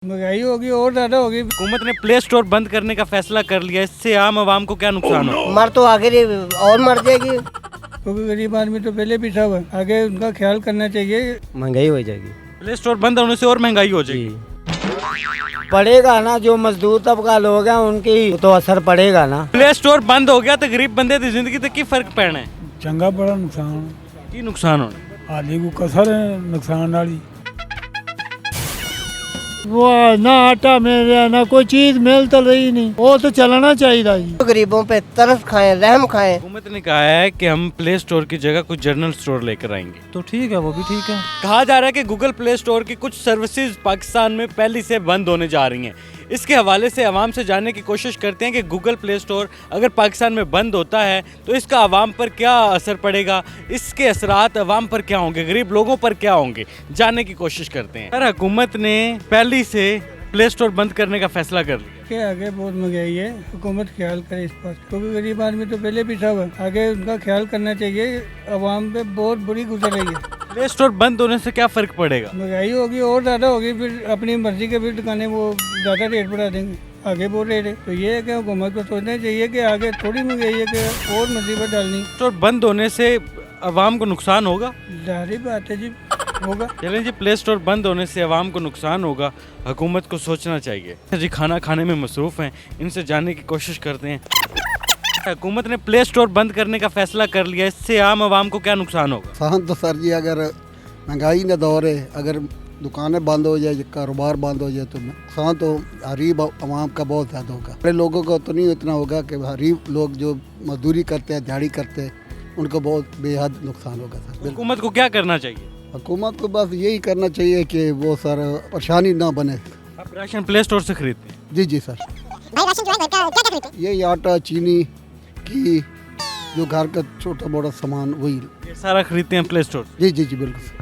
महंगाई होगी और ज़्यादा होगी। हुकूमत ने प्ले स्टोर बंद करने का फैसला कर लिया, इससे आम आवाम को क्या नुकसान हो? मर तो आगे और मर जाएगी। क्योंकि गरीब आदमी तो पहले पिछड़ा हुआ है, आगे उनका ख्याल करना चाहिए। महंगाई हो जाएगी, प्ले स्टोर बंद होने से और महंगाई हो जाएगी। पड़ेगा ना, जो मजदूर तबका लोग हैं उनकी तो असर पड़ेगा ना। प्ले स्टोर बंद हो गया तो गरीब बंदे की जिंदगी ते की फर्क पैना है? चंगा बड़ा नुकसान की नुकसान होना? हाली को कसर है नुकसान वाली। वो ना आटा मिल रहा ना कोई चीज मिल तो रही नहीं, वो तो चलना चाहिए जी। गरीबों पे तरस खाएं, रहम खाएं। हुकूमत ने कहा है कि हम प्ले स्टोर की जगह कुछ जनरल स्टोर लेकर आएंगे, तो ठीक है, वो भी ठीक है। कहा जा रहा है कि गूगल प्ले स्टोर की कुछ सर्विसेज पाकिस्तान में पहले से बंद होने जा रही हैं। इसके हवाले से आवाम से जानने की कोशिश करते हैं कि गूगल प्ले स्टोर अगर पाकिस्तान में बंद होता है तो इसका आवाम पर क्या असर पड़ेगा, इसके असरात आवाम पर क्या होंगे, गरीब लोगों पर क्या होंगे, जानने की कोशिश करते हैं। सर, हुकूमत ने पहले से प्ले स्टोर बंद करने का फैसला कर लिया के आगे बहुत महंगाई है, हुकूमत ख्याल करे इस पर। क्योंकि गरीब आदमी तो पहले पिछड़ा हुआ है, आगे उनका ख्याल करना चाहिए। आवाम पे बहुत बुरी गुजर रही है। प्ले स्टोर बंद होने से क्या फ़र्क पड़ेगा? महंगाई होगी और ज़्यादा होगी, फिर अपनी मर्जी के फिर दुकानें वो ज़्यादा रेट बढ़ा देंगे, आगे बोल रहे थे। तो ये है कि हुकूमत को सोचना चाहिए कि आगे थोड़ी महंगाई है कि और मुसीबत डालनी। स्टोर बंद होने से आवाम को नुकसान होगा? जाहिर बात है जी, होगा। चलें जी, प्ले स्टोर बंद होने से आवाम को नुकसान होगा, हुकूमत को सोचना चाहिए। जी, खाना खाने में मसरूफ़ हैं, इनसे जानने की कोशिश करते हैं। हुकूमत ने प्ले स्टोर बंद करने का फैसला कर लिया, इससे आम आवाम को क्या नुकसान होगा? नुकसान तो सर जी, अगर महंगाई का दौर है, अगर दुकानें बंद हो जाए, कारोबार बंद हो जाए तो नुकसान तो गरीब आवाम का बहुत ज़्यादा होगा। बड़े लोगों को तो नहीं इतना होगा कि गरीब लोग जो मजदूरी करते हैं, दिहाड़ी करते हैं, उनको बहुत बेहद नुकसान होगा सर। हुकूमत को क्या करना चाहिए? हुकूमत को बस यही करना चाहिए कि वो सर परेशानी ना बने। आप राशन प्ले स्टोर से खरीदते हैं? जी जी सर। भाई राशन जो है घर का क्या क्या खरीदते यही आटा, चीनी की जो घर का छोटा मोटा सामान, वही। ये सारा खरीदते हैं प्ले स्टोर से? जी जी जी बिल्कुल सर।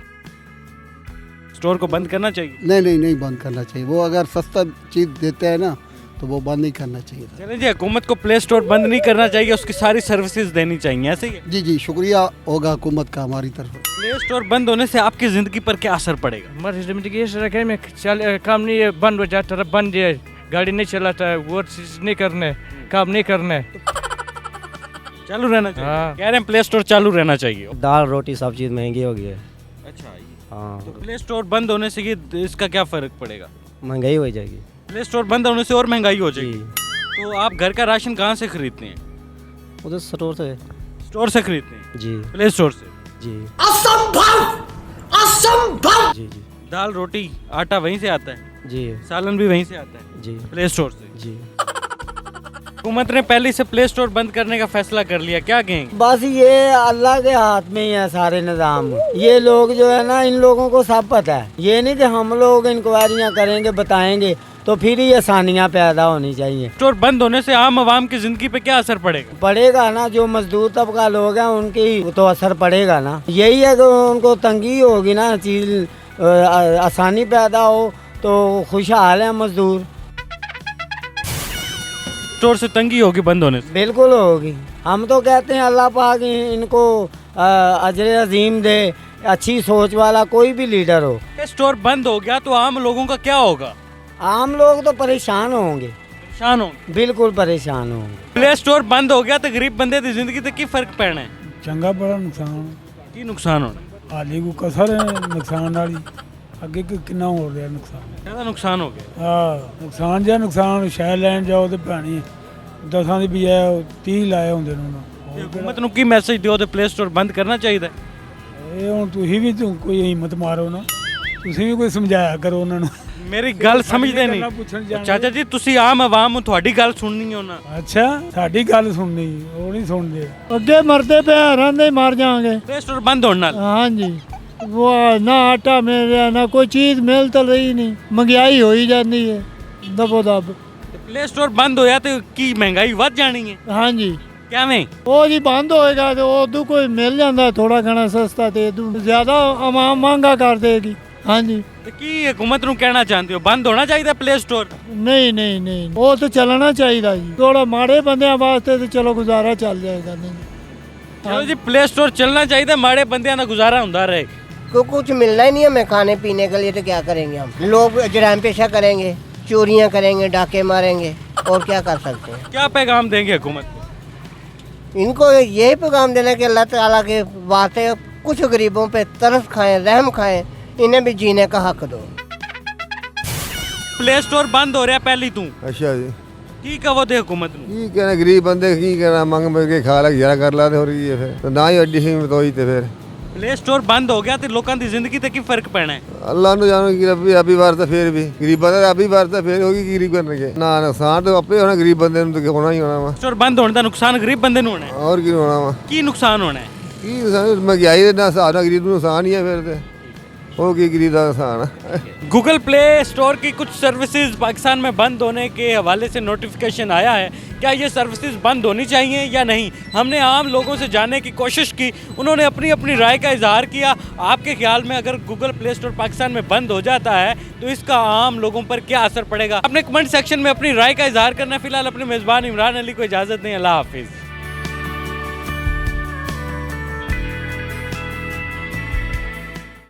स्टोर को बंद करना चाहिए? नहीं बंद करना चाहिए। वो अगर सस्ता चीज़ देते हैं ना तो वो बंद नहीं करना चाहिए सर। चलें जी, हुकूमत को प्ले स्टोर बंद नहीं करना चाहिए, उसकी सारी सर्विसेज देनी चाहिए, ऐसे ही है? जी जी शुक्रिया होगा हुकूमत का हमारी तरफ। प्ले स्टोर बंद होने से आपकी ज़िंदगी पर क्या असर पड़ेगा? हमारी जिंदगी इस रखे में काम नहीं है, बंद हो जाता, बंद है, गाड़ी नहीं चलाता, वो चीज नहीं करने, काम नहीं करने, चालू रहना चाहिए। हाँ। कह रहे हैं प्ले स्टोर चालू रहना चाहिए। दाल रोटी सब चीज़ महंगी हो गई है। अच्छा, हाँ, तो प्ले स्टोर बंद होने से ये इसका क्या फ़र्क पड़ेगा? महंगाई हो जाएगी प्ले स्टोर बंद होने से और महंगाई हो जाएगी। जी। तो आप घर का राशन कहाँ से खरीदते हैं? उधर स्टोर से। स्टोर से खरीदते हैं? जी प्ले स्टोर से? जी जी जी दाल रोटी आटा वहीं से आता है, जी सालन भी वहीं से आता है, जी प्ले स्टोर से। जी। हुकूमत ने पहले से प्ले स्टोर बंद करने का फैसला कर लिया, क्या कहेंगे? बस ये अल्लाह के हाथ में ही है सारे निज़ाम। ये लोग जो है ना, इन लोगों को सब पता है। ये नहीं कि हम लोग इंक्वायरियाँ करेंगे, बताएंगे, तो फिर ही आसानियाँ पैदा होनी चाहिए। स्टोर बंद होने से आम आवाम की जिंदगी पे क्या असर पड़ेगा? पड़ेगा ना, जो मजदूर तबका लोग हैं उनकी तो असर पड़ेगा ना। यही है कि उनको तंगी होगी ना, चीज आसानी पैदा हो तो खुशहाल है मजदूर। स्टोर से तंगी होगी बंद होने से? बिल्कुल होगी। हम तो कहते हैं अल्लाह पाक इनको अजर अजीम दे, अच्छी सोच वाला कोई भी लीडर हो। स्टोर बंद हो गया तो आम लोगों का क्या होगा? आम लोग तो परेशान होंगे, परेशान होंगे। बिल्कुल परेशान होंगे। प्ले स्टोर बंद हो गया तो गरीब बंदे की जिंदगी ते की फर्क पैना है? चंगा बड़ा नुकसान की नुकसान होना? हाली को कसर है नुकसान वाली, ਅੱਗੇ ਕਿੰਨਾ ਹੋ ਰਿਹਾ ਨੁਕਸਾਨ। ज़्यादा नुकसान हो गया। ਹਾਂ ਨੁਕਸਾਨ ਜਾਂ ਨੁਕਸਾਨ, ਸ਼ਹਿਰ ਲੈਣ ਜਾਓ ਤੇ ਭੈਣੀ 10 ਦੀ ਬਜਾਏ 30 ਲਾਏ ਹੁੰਦੇ ਨੇ ਉਹਨਾਂ। हुकूमत ਨੂੰ ਕੀ ਮੈਸੇਜ ਦਿਓ ਤੇ ਪਲੇ ਸਟੋਰ ਬੰਦ ਕਰਨਾ ਚਾਹੀਦਾ? ਇਹ ਹੁਣ ਤੁਸੀਂ ਵੀ ਕੋਈ ਹਿੰਮਤ ਮਾਰੋ ਨਾ, ਤੁਸੀਂ ਵੀ ਕੋਈ ਸਮਝਾਇਆ ਕਰੋ ਉਹਨਾਂ ਨੂੰ। ਮੇਰੀ ਗੱਲ ਸਮਝਦੇ ਨਹੀਂ ਪੁੱਛਣ ਜਾਣਗੇ। ਚਾਚਾ ਜੀ, ਤੁਸੀਂ ਆਮ ਆਵਾਮ ਨੂੰ, ਤੁਹਾਡੀ ਗੱਲ ਸੁਣਨੀ ਉਹਨਾਂ। ਅੱਛਾ, ਸਾਡੀ ਗੱਲ ਸੁਣਨੀ, ਉਹ ਨਹੀਂ ਸੁਣਦੇ। ਅੱਗੇ ਮਰਦੇ ਪਏ ਹਰਾਂ ਦੇ ਮਰ ਜਾਵਾਂਗੇ। ਪਲੇ ਸਟੋਰ ਬੰਦ ਹੋਣ ਨਾਲ हाँ जी, वो ना आटा मिल रहा ना कोई चीज मिल तो रही नहीं, महंगाई हो ही जाती है दबो दब। ਪਲੇ ਸਟੋਰ ਬੰਦ ਹੋਇਆ ਤੇ ਕੀ ਮਹਿੰਗਾਈ ਵੱਧ ਜਾਣੀ ਹੈ? हाँ जी, ਕਿਵੇਂ? वो जी बंद होएगा तो उदू कोई मिल जाता थोड़ा घना सस्ता, तो इदू ज्यादा आवाम महंगा कर देगी। हाँ जी, ਤੇ ਕੀ हुकूमत ਨੂੰ ਕਹਿਣਾ ਚਾਹੁੰਦੇ ਹੋ? ਬੰਦ ਹੋਣਾ ਚਾਹੀਦਾ ਪਲੇ ਸਟੋਰ? नहीं नहीं नहीं, वो तो चलना चाहिए जी। थोड़ा माड़े बंदे वास्ते तो चलो गुजारा चल जाएगा। नहीं ਚਲੋ ਜੀ, ਪਲੇ ਸਟੋਰ ਚੱਲਣਾ ਚਾਹੀਦਾ, ਮਾੜੇ ਬੰਦਿਆਂ ਦਾ ਗੁਜ਼ਾਰਾ ਹੁੰਦਾ ਰਹੇ। को कुछ मिलना ही नहीं हमें खाने पीने के लिए, तो क्या करेंगे हम लोग? जराइम पेशा करेंगे, चोरियां करेंगे, डाके मारेंगे, और क्या कर सकते हैं? क्या पैगाम देंगे हुकूमत को? इनको यही पैगाम देना कि अल्लाह ताला के वास्ते कुछ गरीबों पे तरस खाएं, रहम खाएं, इन्हें भी जीने का हक दो। प्ले स्टोर बंद हो रहा पहली तू ਅੱਛਾ ਜੀ की कहो दे हुकूमत ਨੂੰ ਕੀ ਕਹਿਣਾ ਗਰੀਬ ਬੰਦੇ ਕੀ ਕਹਿਣਾ ਮੰਗ ਮਿਲ ਕੇ ਖਾ ਲੈ ਗੁਜ਼ਾਰਾ ਕਰ ਲਾ ਤੇ ਹੋਰ ਕੀ ਹੈ ਫਿਰ ਤੇ ਨਾ ਹੀ ਐਡੀ ਹਿੰਮਤ ਹੋਈ ਤੇ ਫਿਰ ਪਲੇ ਸਟੋਰ ਬੰਦ ਹੋ ਗਿਆ ਤੇ ਲੋਕਾਂ ਦੀ ਜ਼ਿੰਦਗੀ ਤੇ ਕੀ ਫਰਕ ਪੈਣਾ ਹੈ? ਅੱਲਾ ਨੂੰ ਜਾਣੋ ਕਿ ਰੱਬੀ ਆਪੀ ਵਾਰਤਾ ਫਿਰ ਵੀ ਗਰੀਬਾਂ ਦਾ ਆਪੀ ਵਾਰਤਾ ਫਿਰ ਹੋਗੀ ਕੀ ਗਰੀਬ ਕਰਨਗੇ ਨਾ ਨੁਕਸਾਨ ਤਾਂ ਆਪੇ ਹੋਣਾ ਗਰੀਬ ਬੰਦੇ ਨੂੰ ਤਾਂ ਹੋਣਾ ਹੀ ਹੋਣਾ ਵਾ ਸਟੋਰ ਬੰਦ ਹੋਣ ਦਾ ਨੁਕਸਾਨ ਗਰੀਬ ਬੰਦੇ ਨੂੰ ਹੋਣਾ ਹੈ। ਹੋਰ ਕੀ ਹੋਣਾ ਵਾ ਕੀ ਨੁਕਸਾਨ ਹੋਣਾ ਹੈ? ਕੀ ਮਹਿੰਗਾਈ ਦੇ ਨਾਲ ਹਿਸਾਬ ਨਾਲ ਗਰੀਬ ਨੂੰ ਨੁਕਸਾਨ ਹੀ ਹੈ ਫਿਰ ਤੇ ਉਹ ਕੀ ਗਰੀਬ ਦਾ ਨੁਕਸਾਨ ਆ गूगल प्ले स्टोर की कुछ सर्विसेज पाकिस्तान में बंद होने के हवाले से नोटिफिकेशन आया है। क्या ये सर्विसेज बंद होनी चाहिए या नहीं? हमने आम लोगों से जानने की कोशिश की, उन्होंने अपनी अपनी राय का इजहार किया। आपके ख्याल में अगर गूगल प्ले स्टोर पाकिस्तान में बंद हो जाता है तो इसका आम लोगों पर क्या असर पड़ेगा? अपने कमेंट सेक्शन में अपनी राय का इजहार करना। फिलहाल अपने मेज़बान इमरान अली को इजाज़त दें। अल्लाह हाफिज़।